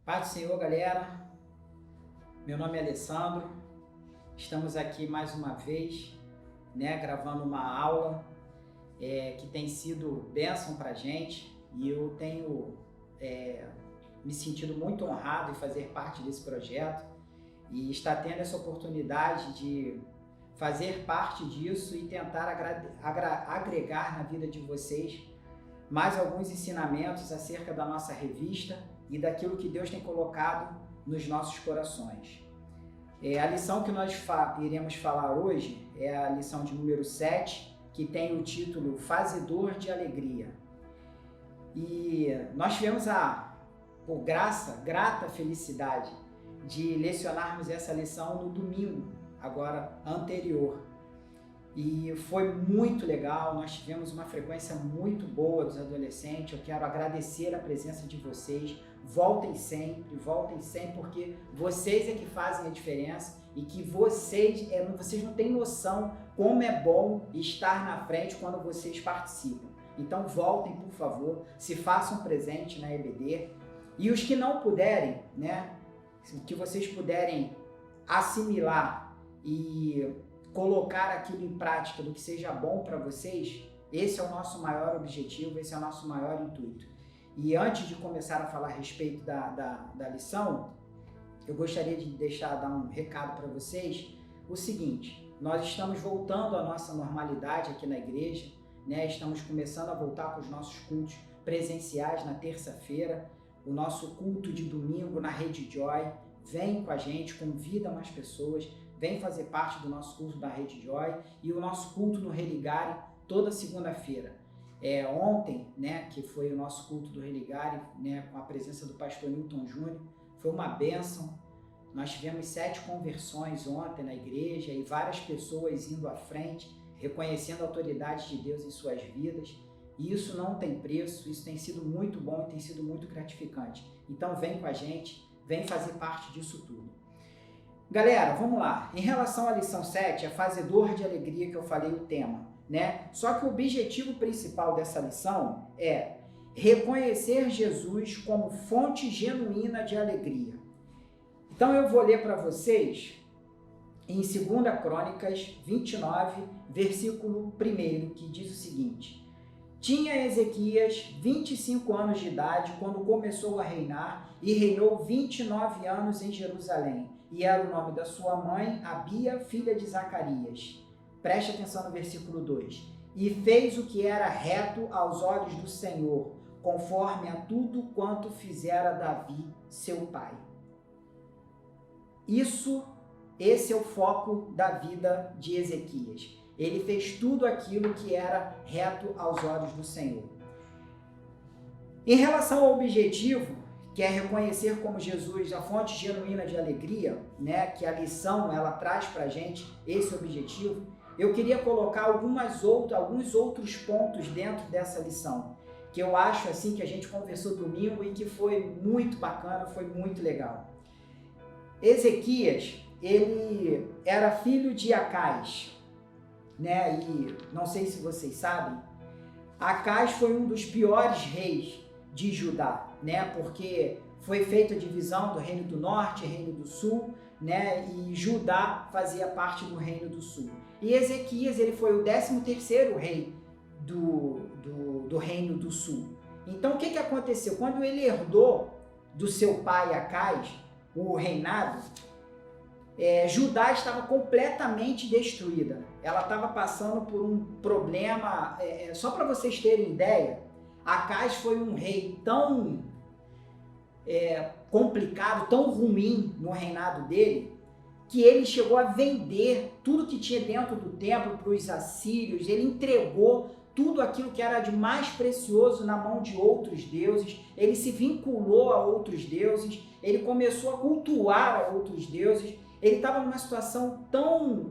Paz do Senhor, galera. Meu nome é Alessandro. Estamos aqui mais uma vez, gravando uma aula que tem sido bênção para a gente, e eu tenho me sentido muito honrado em fazer parte desse projeto e estar tendo essa oportunidade de fazer parte disso e tentar agregar na vida de vocês mais alguns ensinamentos acerca da nossa revista e daquilo que Deus tem colocado nos nossos corações. A lição que nós iremos falar hoje é a lição de número 7, que tem o título Fazedor de Alegria. E nós tivemos por grata felicidade de lecionarmos essa lição no domingo, agora anterior. E foi muito legal, nós tivemos uma frequência muito boa dos adolescentes. Eu quero agradecer a presença de vocês. Voltem sempre, porque vocês é que fazem a diferença e que vocês não têm noção como é bom estar na frente quando vocês participam. Então voltem, por favor, se façam presente na EBD. E os que não puderem, que vocês puderem assimilar e colocar aquilo em prática do que seja bom para vocês, esse é o nosso maior objetivo, esse é o nosso maior intuito. E antes de começar a falar a respeito da lição, eu gostaria de dar um recado para vocês, o seguinte: nós estamos voltando à nossa normalidade aqui na igreja, estamos começando a voltar com os nossos cultos presenciais na terça-feira, o nosso culto de domingo na Rede Joy. Vem com a gente, convida mais pessoas, vem fazer parte do nosso culto da Rede Joy e o nosso culto no Religare toda segunda-feira. Ontem, que foi o nosso culto do Religare, com a presença do pastor Newton Júnior, foi uma bênção. Nós tivemos 7 conversões ontem na igreja e várias pessoas indo à frente, reconhecendo a autoridade de Deus em suas vidas. E isso não tem preço, isso tem sido muito bom e tem sido muito gratificante. Então vem com a gente, vem fazer parte disso tudo. Galera, vamos lá. Em relação à lição 7, é fazedor de alegria, que eu falei o tema, Só que o objetivo principal dessa lição é reconhecer Jesus como fonte genuína de alegria. Então eu vou ler para vocês em 2 Crônicas 29, versículo 1, que diz o seguinte: Tinha Ezequias 25 anos de idade quando começou a reinar e reinou 29 anos em Jerusalém. E era o nome da sua mãe, Abia, filha de Zacarias. Preste atenção no versículo 2. E fez o que era reto aos olhos do Senhor, conforme a tudo quanto fizera Davi, seu pai. Esse é o foco da vida de Ezequias. Ele fez tudo aquilo que era reto aos olhos do Senhor. Em relação ao objetivo, que é reconhecer como Jesus a fonte genuína de alegria, que a lição ela traz para a gente esse objetivo, eu queria colocar alguns outros pontos dentro dessa lição, que eu acho assim que a gente conversou domingo e que foi muito bacana, foi muito legal. Ezequias, ele era filho de Acais, e não sei se vocês sabem, Acais foi um dos piores reis de Judá, porque foi feita a divisão do Reino do Norte e Reino do Sul, e Judá fazia parte do Reino do Sul. E Ezequias, ele foi o 13º rei do Reino do Sul. Então, o que aconteceu? Quando ele herdou do seu pai Acais o reinado, Judá estava completamente destruída. Ela estava passando por um problema, só para vocês terem ideia, Acais foi um rei tão complicado, tão ruim no reinado dele, que ele chegou a vender tudo que tinha dentro do templo para os assírios. Ele entregou tudo aquilo que era de mais precioso na mão de outros deuses, ele se vinculou a outros deuses, ele começou a cultuar a outros deuses. Ele estava numa situação tão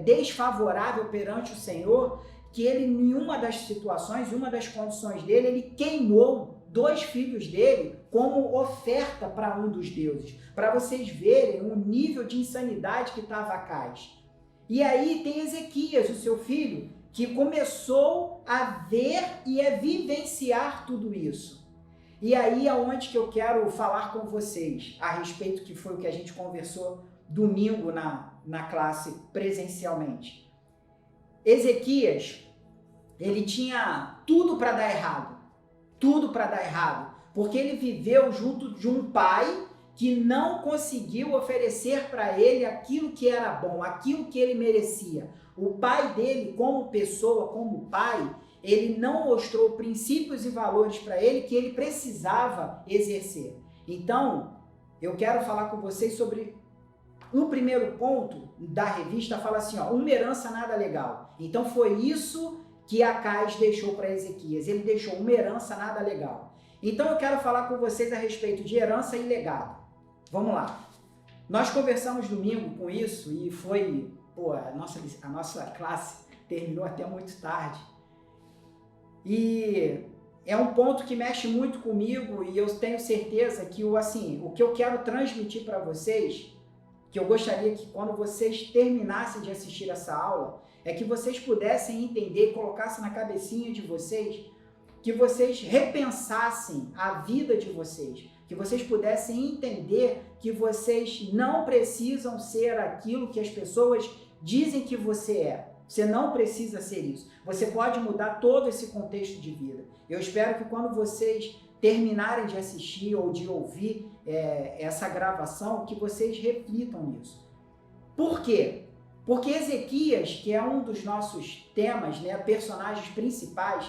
desfavorável perante o Senhor, que ele, em uma das situações, em uma das condições dele, ele queimou 2 filhos dele como oferta para um dos deuses, para vocês verem o nível de insanidade que estava Acais. E aí tem Ezequias, o seu filho, que começou a ver e a vivenciar tudo isso. E aí é onde que eu quero falar com vocês a respeito, que foi o que a gente conversou domingo na classe presencialmente. Ezequias, ele tinha tudo para dar errado, porque ele viveu junto de um pai que não conseguiu oferecer para ele aquilo que era bom, aquilo que ele merecia. O pai dele, como pessoa, como pai, ele não mostrou princípios e valores para ele que ele precisava exercer. Então, eu quero falar com vocês sobre o primeiro ponto da revista, fala assim, ó, uma herança nada legal. Então foi isso que Acais deixou para Ezequias, ele deixou uma herança nada legal. Então eu quero falar com vocês a respeito de herança e legado. Vamos lá. Nós conversamos domingo com isso e foi, a nossa classe terminou até muito tarde. E é um ponto que mexe muito comigo e eu tenho certeza que o que eu quero transmitir para vocês, que eu gostaria que quando vocês terminassem de assistir essa aula, é que vocês pudessem entender e colocassem na cabecinha de vocês, que vocês repensassem a vida de vocês, que vocês pudessem entender que vocês não precisam ser aquilo que as pessoas dizem que você é. Você não precisa ser isso. Você pode mudar todo esse contexto de vida. Eu espero que quando vocês terminarem de assistir ou de ouvir essa gravação, que vocês reflitam nisso. Por quê? Porque Ezequias, que é um dos nossos temas, né, personagens principais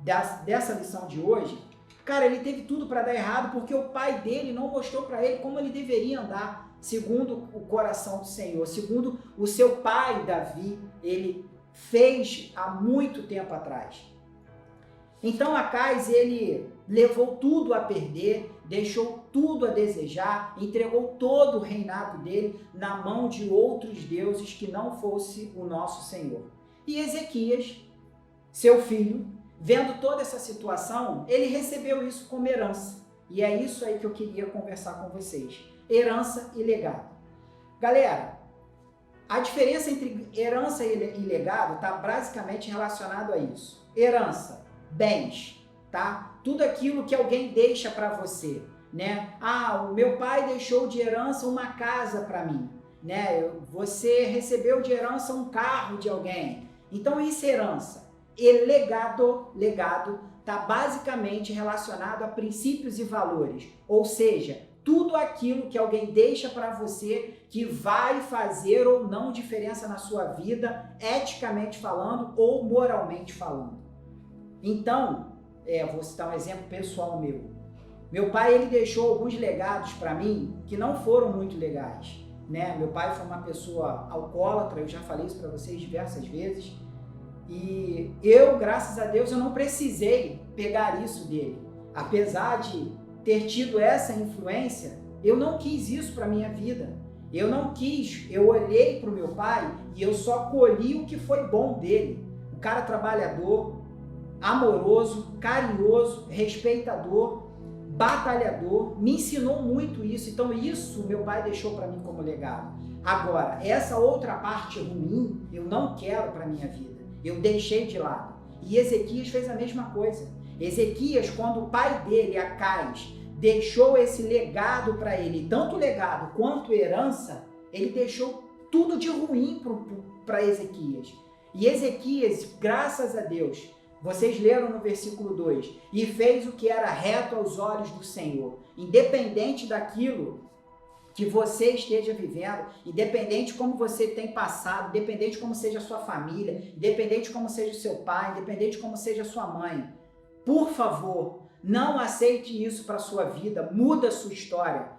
dessa lição de hoje, cara, ele teve tudo para dar errado porque o pai dele não mostrou para ele como ele deveria andar segundo o coração do Senhor, segundo o seu pai Davi, ele fez há muito tempo atrás. Então Acais, ele levou tudo a perder, deixou tudo a desejar, entregou todo o reinado dele na mão de outros deuses que não fosse o nosso Senhor. E Ezequias, seu filho, vendo toda essa situação, ele recebeu isso como herança. E é isso aí que eu queria conversar com vocês. Herança e legado. Galera, a diferença entre herança e legado está basicamente relacionado a isso. Herança, bens, tá? Tudo aquilo que alguém deixa para você, né? O meu pai deixou de herança uma casa para mim, né? Você recebeu de herança um carro de alguém. Então isso é herança. E legado está basicamente relacionado a princípios e valores, ou seja, tudo aquilo que alguém deixa para você que vai fazer ou não diferença na sua vida, eticamente falando ou moralmente falando. Então, vou citar um exemplo pessoal meu. Meu pai, ele deixou alguns legados para mim que não foram muito legais, né? Meu pai foi uma pessoa alcoólatra, eu já falei isso para vocês diversas vezes, e eu, graças a Deus, eu não precisei pegar isso dele. Apesar de ter tido essa influência, eu não quis isso para minha vida. Eu não quis, eu olhei para o meu pai e eu só colhi o que foi bom dele. Um cara trabalhador, amoroso, carinhoso, respeitador, batalhador, me ensinou muito isso. Então isso meu pai deixou para mim como legado. Agora, essa outra parte ruim, eu não quero para minha vida. Eu deixei de lado. E Ezequias fez a mesma coisa. Ezequias, quando o pai dele, Acais, deixou esse legado para ele, tanto legado quanto herança, ele deixou tudo de ruim para Ezequias. E Ezequias, graças a Deus, vocês leram no versículo 2, e fez o que era reto aos olhos do Senhor, independente daquilo que você esteja vivendo, independente como você tem passado, independente como seja a sua família, independente como seja o seu pai, independente como seja a sua mãe, por favor, não aceite isso para a sua vida, muda a sua história.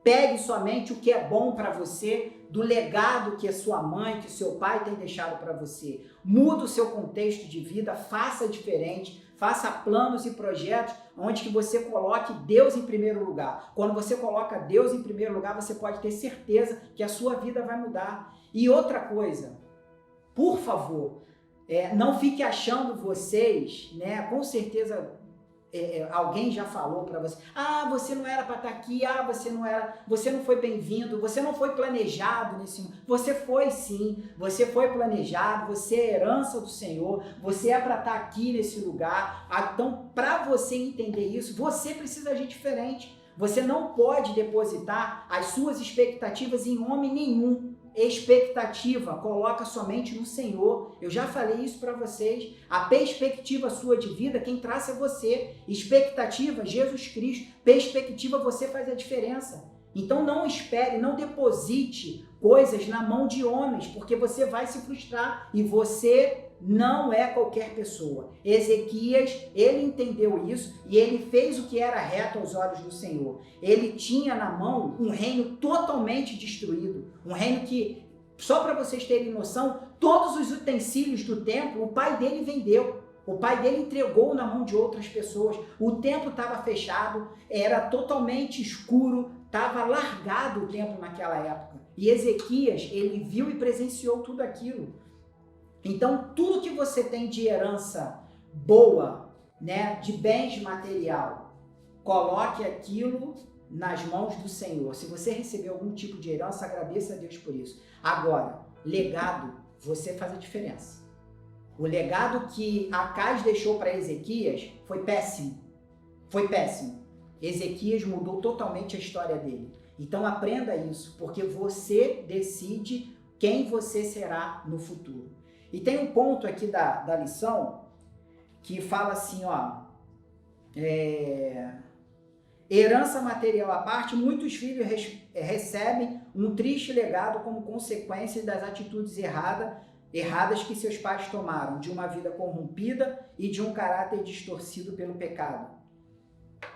Pegue somente o que é bom para você, do legado que a sua mãe, que o seu pai tem deixado para você. Muda o seu contexto de vida, faça diferente, faça planos e projetos onde que você coloque Deus em primeiro lugar. Quando você coloca Deus em primeiro lugar, você pode ter certeza que a sua vida vai mudar. E outra coisa, por favor, não fique achando vocês, né, com certeza alguém já falou para você, você não era para estar aqui, você não foi bem-vindo, você não foi planejado nesse mundo. Você foi sim, você foi planejado, você é herança do Senhor, você é para estar aqui nesse lugar. Então, para você entender isso, você precisa agir diferente. Você não pode depositar as suas expectativas em homem nenhum. Expectativa, coloca somente no Senhor. Eu já falei isso para vocês. A perspectiva sua de vida, quem traça é você. Expectativa, Jesus Cristo. Perspectiva, você faz a diferença. Então não espere, não deposite coisas na mão de homens, porque você vai se frustrar e você não é qualquer pessoa. Ezequias, ele entendeu isso e ele fez o que era reto aos olhos do Senhor. Ele tinha na mão um reino totalmente destruído, um reino que, só para vocês terem noção, todos os utensílios do templo, o pai dele vendeu. O pai dele entregou na mão de outras pessoas. O templo estava fechado, era totalmente escuro, estava largado o templo naquela época. E Ezequias, ele viu e presenciou tudo aquilo. Então, tudo que você tem de herança boa, né, de bens material, coloque aquilo nas mãos do Senhor. Se você recebeu algum tipo de herança, agradeça a Deus por isso. Agora, legado, você faz a diferença. O legado que Acaz deixou para Ezequias foi péssimo. Foi péssimo. Ezequias mudou totalmente a história dele. Então aprenda isso, porque você decide quem você será no futuro. E tem um ponto aqui da lição que fala assim, herança material à parte, muitos filhos recebem um triste legado como consequência das atitudes erradas que seus pais tomaram, de uma vida corrompida e de um caráter distorcido pelo pecado.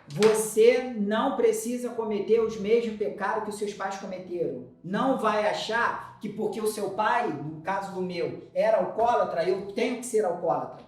Você não precisa cometer os mesmos pecados que os seus pais cometeram. Não vai achar que porque o seu pai, no caso do meu, era alcoólatra, eu tenho que ser alcoólatra.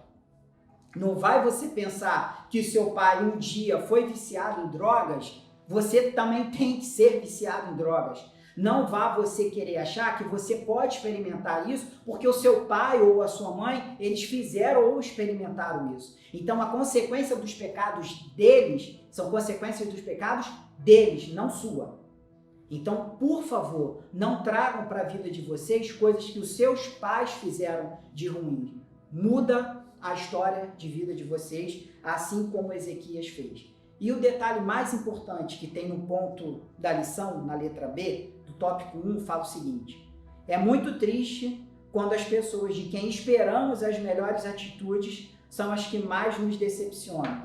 Não vai você pensar que o seu pai um dia foi viciado em drogas, você também tem que ser viciado em drogas. Não vá você querer achar que você pode experimentar isso porque o seu pai ou a sua mãe, eles fizeram ou experimentaram isso. Então, a consequência dos pecados deles são consequências dos pecados deles, não sua. Então, por favor, não tragam para a vida de vocês coisas que os seus pais fizeram de ruim. Muda a história de vida de vocês, assim como Ezequias fez. E o detalhe mais importante que tem no ponto da lição, na letra B, do tópico 1, fala o seguinte: é muito triste quando as pessoas de quem esperamos as melhores atitudes são as que mais nos decepcionam.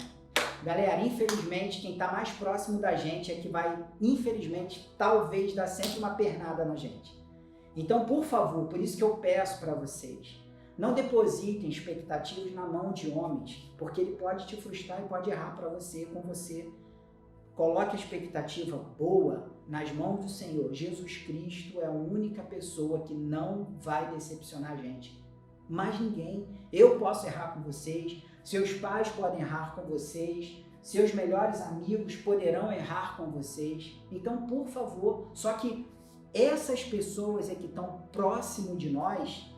Galera, infelizmente, quem está mais próximo da gente é que vai, infelizmente, talvez dar sempre uma pernada na gente. Então, por favor, por isso que eu peço para vocês, não depositem expectativas na mão de homens, porque ele pode te frustrar e pode errar para você, com você. Coloque a expectativa boa nas mãos do Senhor. Jesus Cristo é a única pessoa que não vai decepcionar a gente. Mais ninguém. Eu posso errar com vocês, seus pais podem errar com vocês, seus melhores amigos poderão errar com vocês. Então, por favor, só que essas pessoas que estão próximo de nós,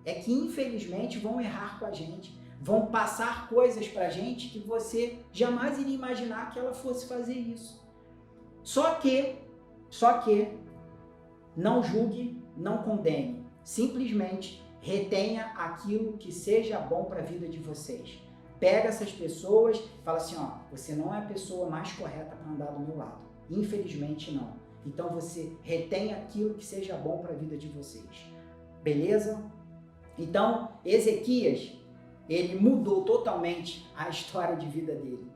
é que infelizmente vão errar com a gente, vão passar coisas pra gente que você jamais iria imaginar que ela fosse fazer isso. Só que, não julgue, não condene, simplesmente retenha aquilo que seja bom para a vida de vocês. Pega essas pessoas e fala assim, você não é a pessoa mais correta para andar do meu lado. Infelizmente não. Então você retém aquilo que seja bom para a vida de vocês. Beleza? Então, Ezequias, ele mudou totalmente a história de vida dele.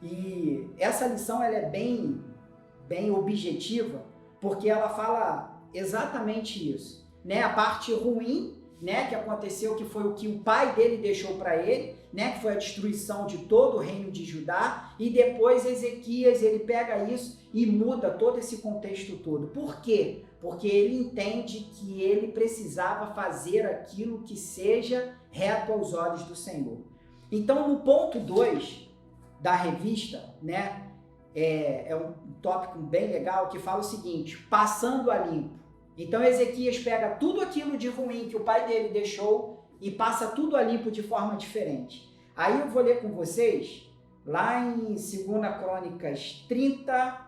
E essa lição ela é bem objetiva, porque ela fala exatamente isso, né? A parte ruim, né, que aconteceu, que foi o que o pai dele deixou para ele, né, que foi a destruição de todo o reino de Judá, e depois Ezequias, ele pega isso e muda todo esse contexto todo. Por quê? Porque ele entende que ele precisava fazer aquilo que seja reto aos olhos do Senhor. Então, no ponto 2 da revista, né, é um tópico bem legal que fala o seguinte: passando a limpo. Então, Ezequias pega tudo aquilo de ruim que o pai dele deixou e passa tudo a limpo de forma diferente. Aí eu vou ler com vocês, lá em 2 Crônicas 30,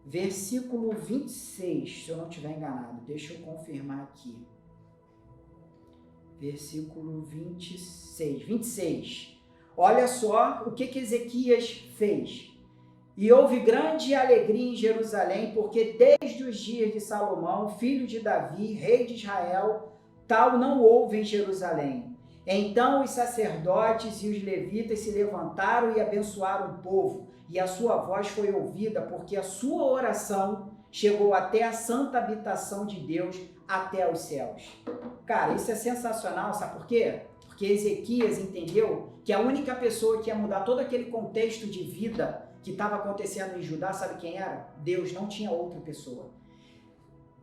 versículo 26, se eu não estiver enganado. Deixa eu confirmar aqui. Versículo 26. Olha só o que Ezequias fez. E houve grande alegria em Jerusalém, porque desde os dias de Salomão, filho de Davi, rei de Israel, tal não houve em Jerusalém. Então os sacerdotes e os levitas se levantaram e abençoaram o povo, e a sua voz foi ouvida, porque a sua oração chegou até a santa habitação de Deus, até os céus. Cara, isso é sensacional, sabe por quê? Porque Ezequias entendeu que a única pessoa que ia mudar todo aquele contexto de vida que estava acontecendo em Judá, sabe quem era? Deus, não tinha outra pessoa.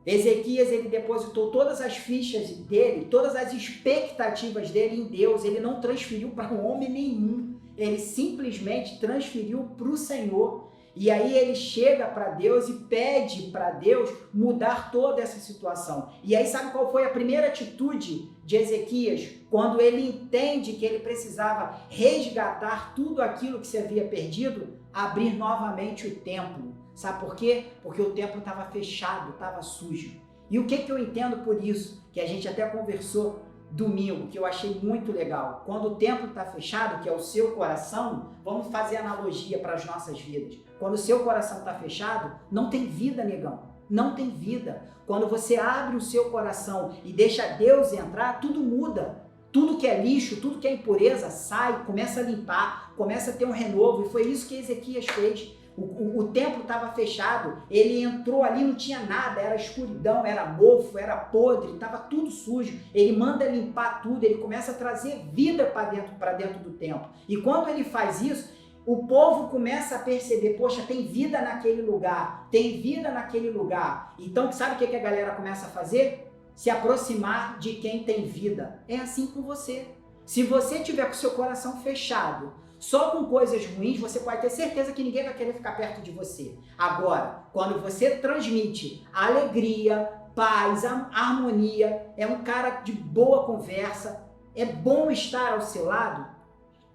Ezequias, ele depositou todas as fichas dele, todas as expectativas dele em Deus. Ele não transferiu para um homem nenhum. Ele simplesmente transferiu para o Senhor. E aí ele chega para Deus e pede para Deus mudar toda essa situação. E aí sabe qual foi a primeira atitude de Ezequias? Quando ele entende que ele precisava resgatar tudo aquilo que se havia perdido, abrir novamente o templo. Sabe por quê? Porque o templo estava fechado, estava sujo. E o que eu entendo por isso? Que a gente até conversou domingo, que eu achei muito legal. Quando o templo está fechado, que é o seu coração, vamos fazer analogia para as nossas vidas. Quando o seu coração está fechado, não tem vida, negão. Não tem vida. Quando você abre o seu coração e deixa Deus entrar, tudo muda. Tudo que é lixo, tudo que é impureza, sai, começa a limpar, começa a ter um renovo. E foi isso que Ezequias fez. O templo estava fechado, ele entrou ali, não tinha nada, era escuridão, era mofo, era podre, estava tudo sujo. Ele manda limpar tudo, ele começa a trazer vida para dentro do templo. E quando ele faz isso, o povo começa a perceber, poxa, tem vida naquele lugar, tem vida naquele lugar. Então, sabe o que a galera começa a fazer? Se aproximar de quem tem vida. É assim com você. Se você tiver com o seu coração fechado, só com coisas ruins, você pode ter certeza que ninguém vai querer ficar perto de você. Agora, quando você transmite alegria, paz, harmonia, é um cara de boa conversa, é bom estar ao seu lado,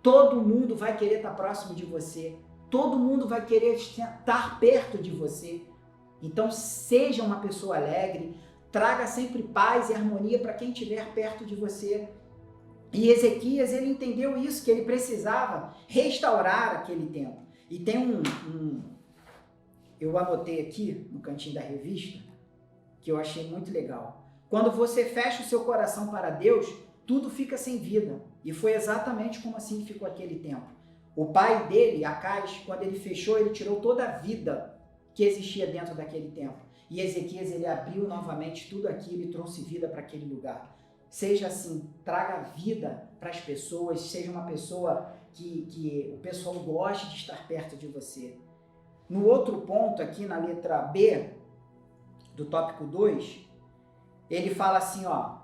todo mundo vai querer estar próximo de você. Todo mundo vai querer estar perto de você. Então, seja uma pessoa alegre, traga sempre paz e harmonia para quem estiver perto de você. E Ezequias, ele entendeu isso, que ele precisava restaurar aquele templo. E tem eu anotei aqui no cantinho da revista, que eu achei muito legal. Quando você fecha o seu coração para Deus, tudo fica sem vida. E foi exatamente como assim ficou aquele templo. O pai dele, Acais, quando ele fechou, ele tirou toda a vida que existia dentro daquele templo. E Ezequias, ele abriu novamente tudo aquilo e trouxe vida para aquele lugar. Seja assim, traga vida para as pessoas, seja uma pessoa que o pessoal goste de estar perto de você. No outro ponto aqui, na letra B, do tópico 2, ele fala assim, ó,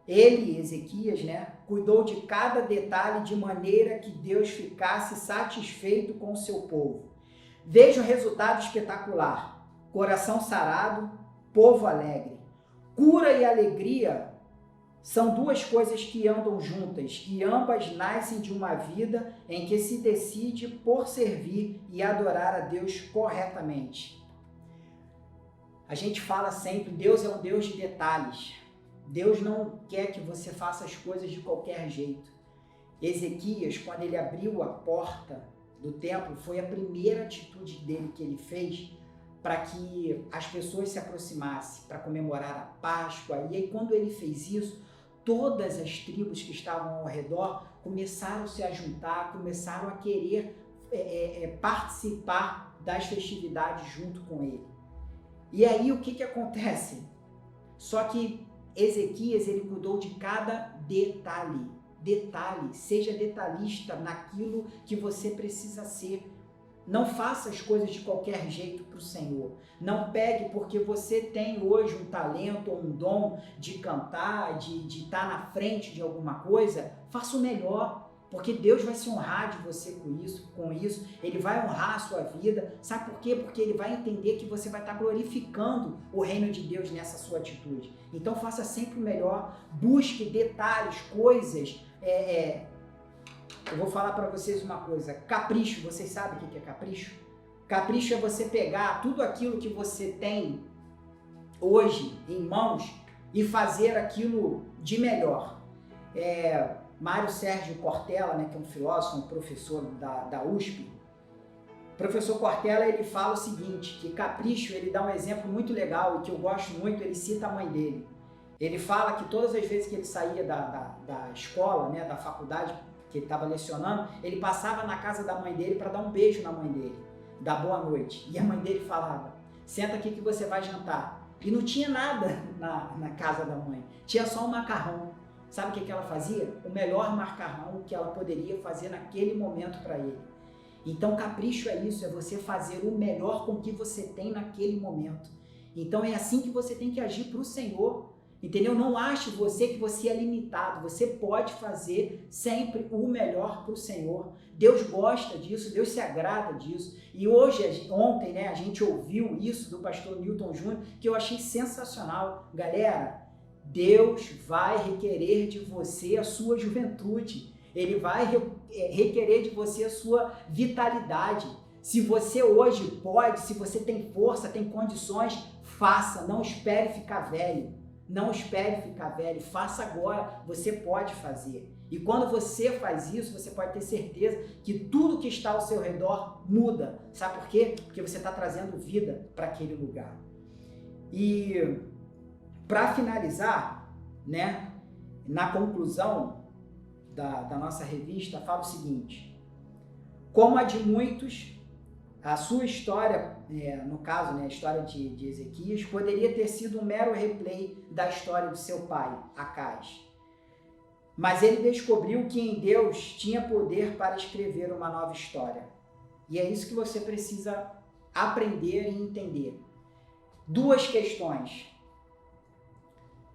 ele, Ezequias, cuidou de cada detalhe de maneira que Deus ficasse satisfeito com o seu povo. Veja o resultado espetacular, coração sarado, povo alegre. Cura e alegria são duas coisas que andam juntas e ambas nascem de uma vida em que se decide por servir e adorar a Deus corretamente. A gente fala sempre, Deus é um Deus de detalhes. Deus não quer que você faça as coisas de qualquer jeito. Ezequias, quando ele abriu a porta do templo, foi a primeira atitude dele que ele fez para que as pessoas se aproximassem, para comemorar a Páscoa. E aí, quando ele fez isso, todas as tribos que estavam ao redor começaram a se juntar, começaram a querer participar das festividades junto com ele. E aí, o que acontece? Só que Ezequias, ele cuidou de cada detalhe. Detalhe, seja detalhista naquilo que você precisa ser. Não faça as coisas de qualquer jeito para o Senhor. Não pegue porque você tem hoje um talento ou um dom de cantar, de estar na frente de alguma coisa. Faça o melhor, porque Deus vai se honrar de você com isso. Ele vai honrar a sua vida. Sabe por quê? Porque Ele vai entender que você vai estar glorificando o reino de Deus nessa sua atitude. Então faça sempre o melhor. Busque detalhes, coisas eu vou falar para vocês uma coisa. Capricho, vocês sabem o que é capricho? Capricho é você pegar tudo aquilo que você tem hoje em mãos e fazer aquilo de melhor. Mário Sérgio Cortella, né, que é um filósofo, um professor da USP, o professor Cortella, ele fala o seguinte, que capricho, ele dá um exemplo muito legal e que eu gosto muito, ele cita a mãe dele. Ele fala que todas as vezes que ele saía da escola, né, da faculdade, que ele estava lecionando, ele passava na casa da mãe dele para dar um beijo na mãe dele, dar boa noite. E a mãe dele falava, senta aqui que você vai jantar. E não tinha nada na casa da mãe, tinha só um macarrão. Sabe o que ela fazia? O melhor macarrão que ela poderia fazer naquele momento para ele. Então, capricho é isso, é você fazer o melhor com o que você tem naquele momento. Então, é assim que você tem que agir para o Senhor, entendeu? Não ache que você é limitado, você pode fazer sempre o melhor para o Senhor. Deus gosta disso, Deus se agrada disso. E ontem, né, a gente ouviu isso do pastor Newton Júnior, que eu achei sensacional. Galera, Deus vai requerer de você a sua juventude. Ele vai requerer de você a sua vitalidade. Se você hoje pode, se você tem força, tem condições, faça. Não espere ficar velho. Não espere ficar velho. Faça agora. Você pode fazer. E quando você faz isso, você pode ter certeza que tudo que está ao seu redor muda. Sabe por quê? Porque você está trazendo vida para aquele lugar. E para finalizar, né, na conclusão da nossa revista, fala o seguinte: como a de muitos, a sua história, no caso, né, a história de Ezequias, poderia ter sido um mero replay da história de seu pai, Acaz. Mas ele descobriu que em Deus tinha poder para escrever uma nova história. E é isso que você precisa aprender e entender. Duas questões.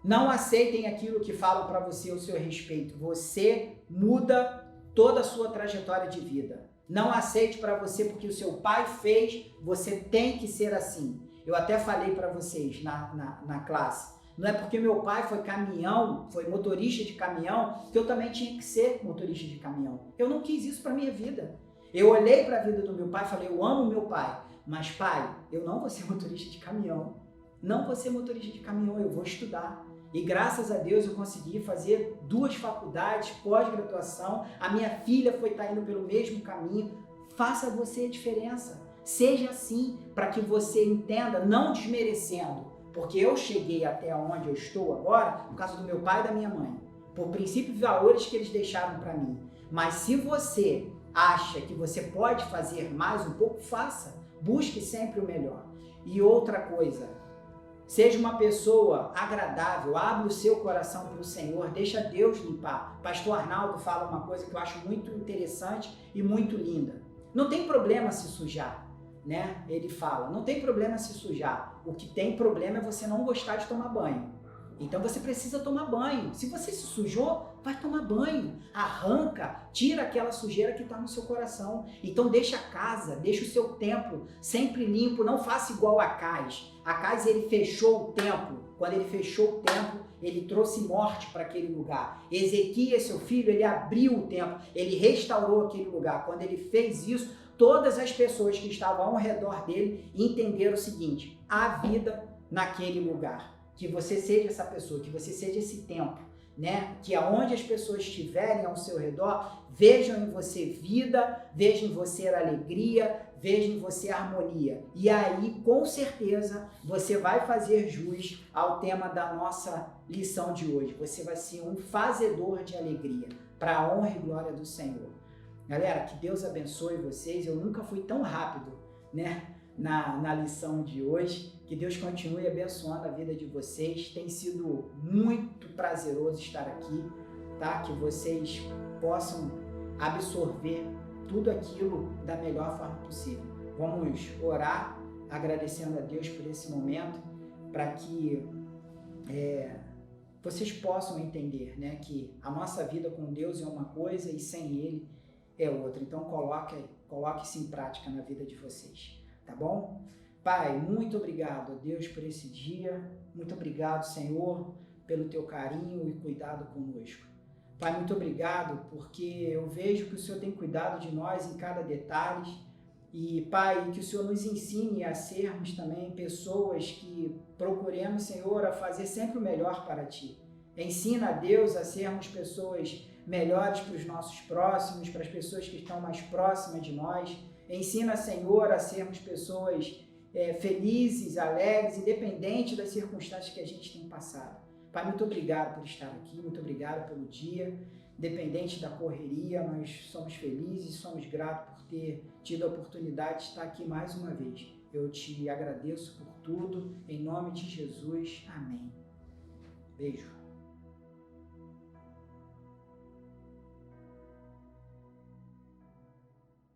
Não aceitem aquilo que falam para você ao seu respeito. Você muda toda a sua trajetória de vida. Não aceite para você porque o seu pai fez, você tem que ser assim. Eu até falei para vocês na classe. Não é porque meu pai foi caminhão, foi motorista de caminhão, que eu também tinha que ser motorista de caminhão. Eu não quis isso para minha vida. Eu olhei para a vida do meu pai e falei, eu amo meu pai, mas pai, eu não vou ser motorista de caminhão. Não vou ser motorista de caminhão, eu vou estudar. E graças a Deus eu consegui fazer 2 faculdades, pós-graduação. A minha filha foi estar indo pelo mesmo caminho. Faça você a diferença. Seja assim, para que você entenda, não desmerecendo. Porque eu cheguei até onde eu estou agora por causa do meu pai e da minha mãe. Por princípios e valores que eles deixaram para mim. Mas se você acha que você pode fazer mais um pouco, faça. Busque sempre o melhor. E outra coisa, seja uma pessoa agradável, abra o seu coração para o Senhor, deixa Deus limpar. Pastor Arnaldo fala uma coisa que eu acho muito interessante e muito linda. Não tem problema se sujar, né? Ele fala, não tem problema se sujar. O que tem problema é você não gostar de tomar banho. Então você precisa tomar banho. Se você se sujou, vai tomar banho. Arranca, tira aquela sujeira que está no seu coração. Então deixa a casa, deixa o seu templo sempre limpo. Não faça igual a Acaz. Acaz, ele fechou o templo. Quando ele fechou o templo, ele trouxe morte para aquele lugar. Ezequias, seu filho, ele abriu o templo. Ele restaurou aquele lugar. Quando ele fez isso, todas as pessoas que estavam ao redor dele entenderam o seguinte: há vida naquele lugar. Que você seja essa pessoa, que você seja esse templo, né? Que aonde as pessoas estiverem ao seu redor, vejam em você vida, vejam em você alegria, vejam em você harmonia. E aí, com certeza, você vai fazer jus ao tema da nossa lição de hoje. Você vai ser um fazedor de alegria, para a honra e glória do Senhor. Galera, que Deus abençoe vocês. Eu nunca fui tão rápido, né? Na lição de hoje, que Deus continue abençoando a vida de vocês. Tem sido muito prazeroso estar aqui, tá? Que vocês possam absorver tudo aquilo da melhor forma possível. Vamos orar, agradecendo a Deus por esse momento, para que vocês possam entender, né, que a nossa vida com Deus é uma coisa e sem Ele é outra. Então coloque isso em prática na vida de vocês. Tá bom? Pai, muito obrigado a Deus por esse dia. Muito obrigado, Senhor, pelo teu carinho e cuidado conosco. Pai, muito obrigado, porque eu vejo que o Senhor tem cuidado de nós em cada detalhe. E, Pai, que o Senhor nos ensine a sermos também pessoas que procuremos, Senhor, a fazer sempre o melhor para Ti. Ensina a Deus a sermos pessoas melhores para os nossos próximos, para as pessoas que estão mais próximas de nós. Ensina, Senhor, a sermos pessoas felizes, alegres, independente das circunstâncias que a gente tem passado. Pai, muito obrigado por estar aqui, muito obrigado pelo dia. Independente da correria, nós somos felizes e somos gratos por ter tido a oportunidade de estar aqui mais uma vez. Eu te agradeço por tudo, em nome de Jesus. Amém. Beijo.